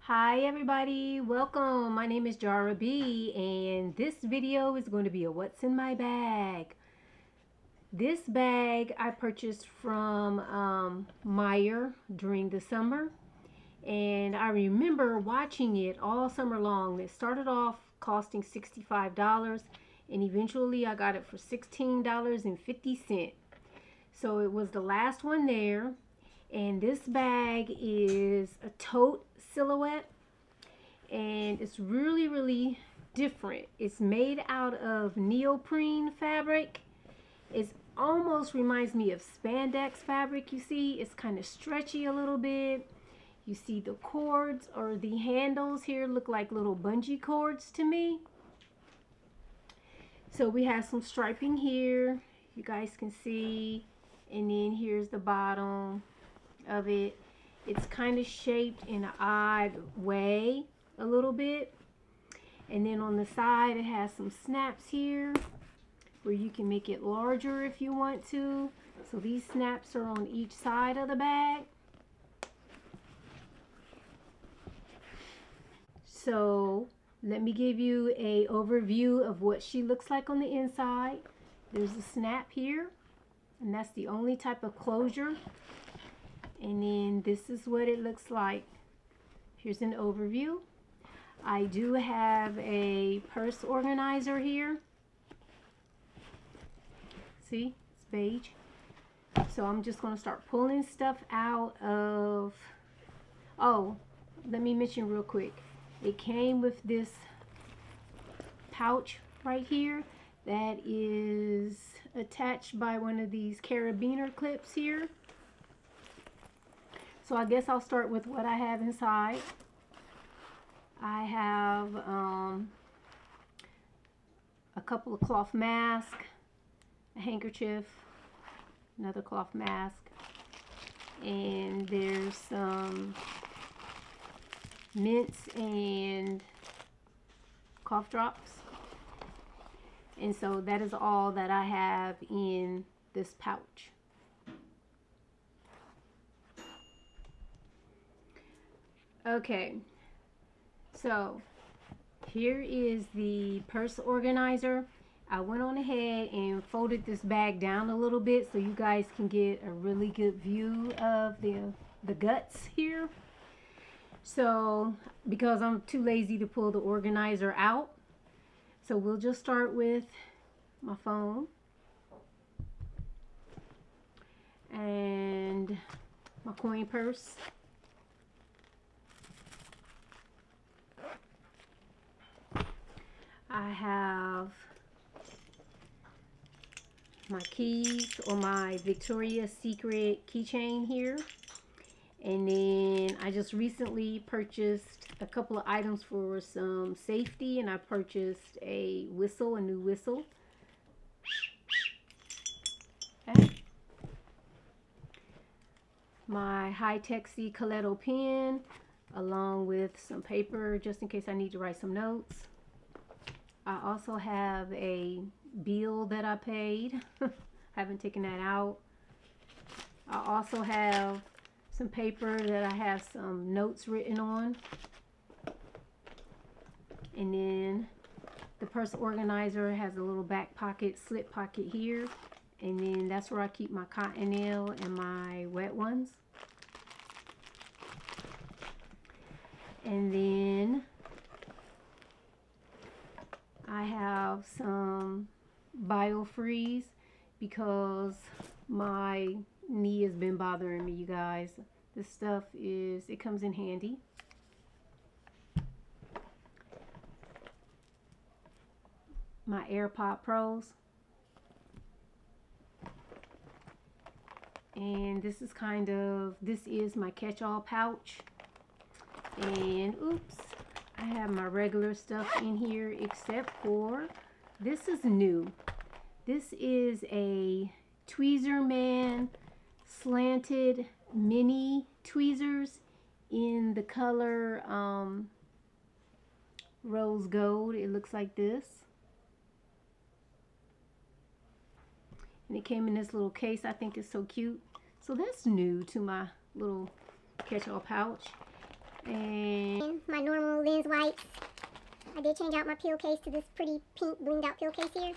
Hi everybody, welcome. My name is Jara B and this video is going to be a what's in my bag. This bag I purchased from Meyer during the summer, and I remember watching it all summer long. It started off costing $65 and eventually I got it for $16.50. So it was the last one there. And this bag is a tote silhouette, and it's really different. It's made out of neoprene fabric. It almost reminds me of spandex fabric. You see, it's kind of stretchy a little bit. You see the cords, or the handles here, look like little bungee cords to me. So we have some striping here, you guys can see, and then here's the bottom of it. It's kind of shaped in an odd way a little bit, and then on the side it has some snaps here where you can make it larger if you want to. So these snaps are on each side of the bag. So let me give you a overview of what she looks like on the inside. There's a snap here, and that's the only type of closure. And then this is what it looks like. Here's an overview. I do have a purse organizer here. See, it's beige. So I'm just going to start pulling stuff out of... Oh, let me mention real quick. It came with this pouch right here that is attached by one of these carabiner clips here. So I guess I'll start with what I have inside. I have a couple of cloth masks, a handkerchief, another cloth mask, and there's some mints and cough drops. And so that is all that I have in this pouch. Okay, so here is the purse organizer. I went on ahead and folded this bag down a little bit so you guys can get a really good view of the guts here. So because I'm too lazy to pull the organizer out, so we'll just start with my phone and my coin purse. I have my keys, or my Victoria's Secret keychain here. And then I just recently purchased a couple of items for some safety, and I purchased a whistle, a new whistle. Okay. My High-Tech Coletto pen, along with some paper just in case I need to write some notes. I also have a bill that I paid. Haven't taken that out. I also have some paper that I have some notes written on. And then the purse organizer has a little back pocket, slip pocket here. And then that's where I keep my cotton nail and my wet ones. And then I have some Biofreeze because my knee has been bothering me, you guys. This stuff it comes in handy. My AirPod Pros. And this is my catch-all pouch. And oops, I have my regular stuff in here, except for this is new. This is a Tweezerman slanted mini tweezers in the color rose gold. It looks like this. And it came in this little case. I think it's so cute. So that's new to my little catch-all pouch. And my normal lens wipes. I did change out my pill case to this pretty pink blinged out pill case here.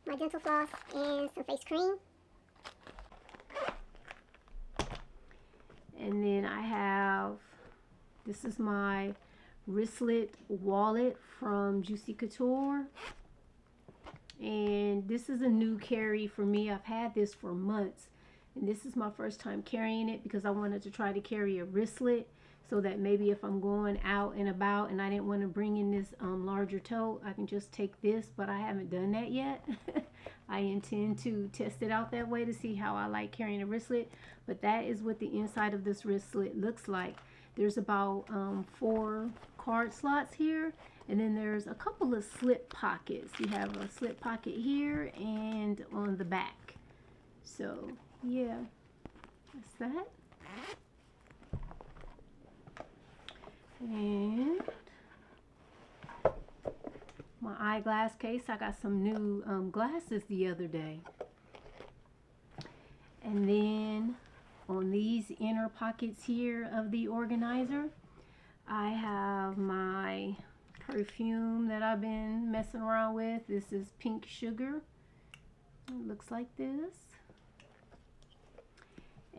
My dental floss and some face cream. And then I have, this is my wristlet wallet from Juicy Couture. And this is a new carry for me. I've had this for months. And this is my first time carrying it because I wanted to try to carry a wristlet so that maybe if I'm going out and about and I didn't want to bring in this larger tote, I can just take this, but I haven't done that yet. I intend to test it out that way to see how I like carrying a wristlet, but that is what the inside of this wristlet looks like. There's about 4 card slots here, and then there's a couple of slip pockets. You have a slip pocket here and on the back. So yeah, that's that. And my eyeglass case, I got some new glasses the other day. And then on these inner pockets here of the organizer, I have my perfume that I've been messing around with. This is Pink Sugar. It looks like this.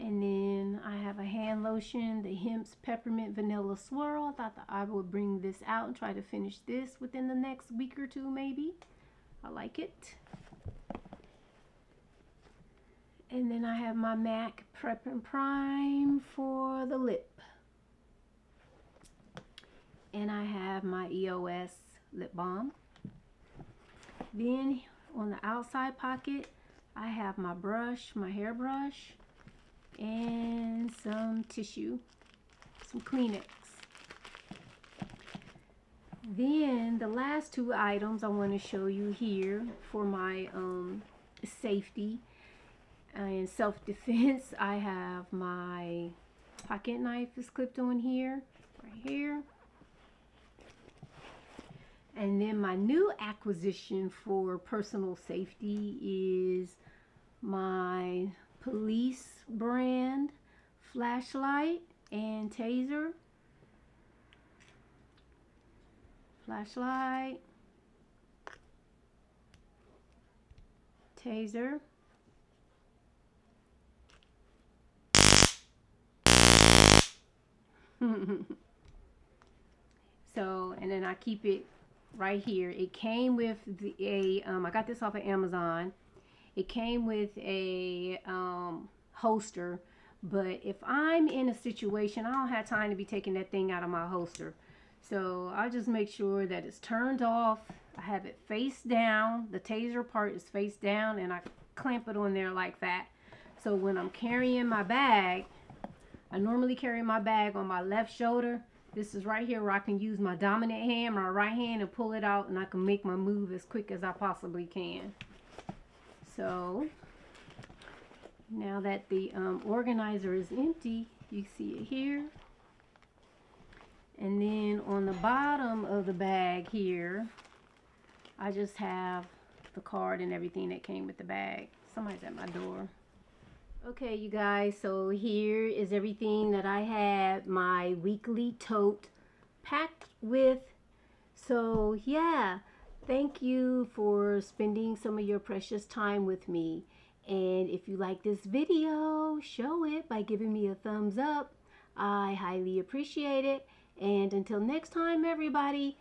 And then I have a hand lotion, the Hemp's Peppermint Vanilla Swirl. I thought that I would bring this out and try to finish this within the next week or two maybe. I like it. And then I have my MAC Prep and Prime for the lip. And I have my EOS lip balm. Then on the outside pocket, I have my brush, my hairbrush, and some tissue, some Kleenex. Then the last 2 items I want to show you here for my safety and self-defense. I have my pocket knife is clipped on here, right here. And then my new acquisition for personal safety is my police brand flashlight and taser. Flashlight, taser. So, and then I keep it right here. It came with I got this off of Amazon. It came with a holster, but if I'm in a situation, I don't have time to be taking that thing out of my holster. So I just make sure that it's turned off. I have it face down. The taser part is face down, and I clamp it on there like that. So when I'm carrying my bag, I normally carry my bag on my left shoulder. This is right here where I can use my dominant hand, my right hand, and pull it out, and I can make my move as quick as I possibly can. So now that the organizer is empty, you see it here. And then on the bottom of the bag here, I just have the card and everything that came with the bag. Somebody's at my door. Okay, you guys, so here is everything that I had my weekly tote packed with. So yeah, thank you for spending some of your precious time with me. And if you like this video, show it by giving me a thumbs up. I highly appreciate it. And until next time, everybody,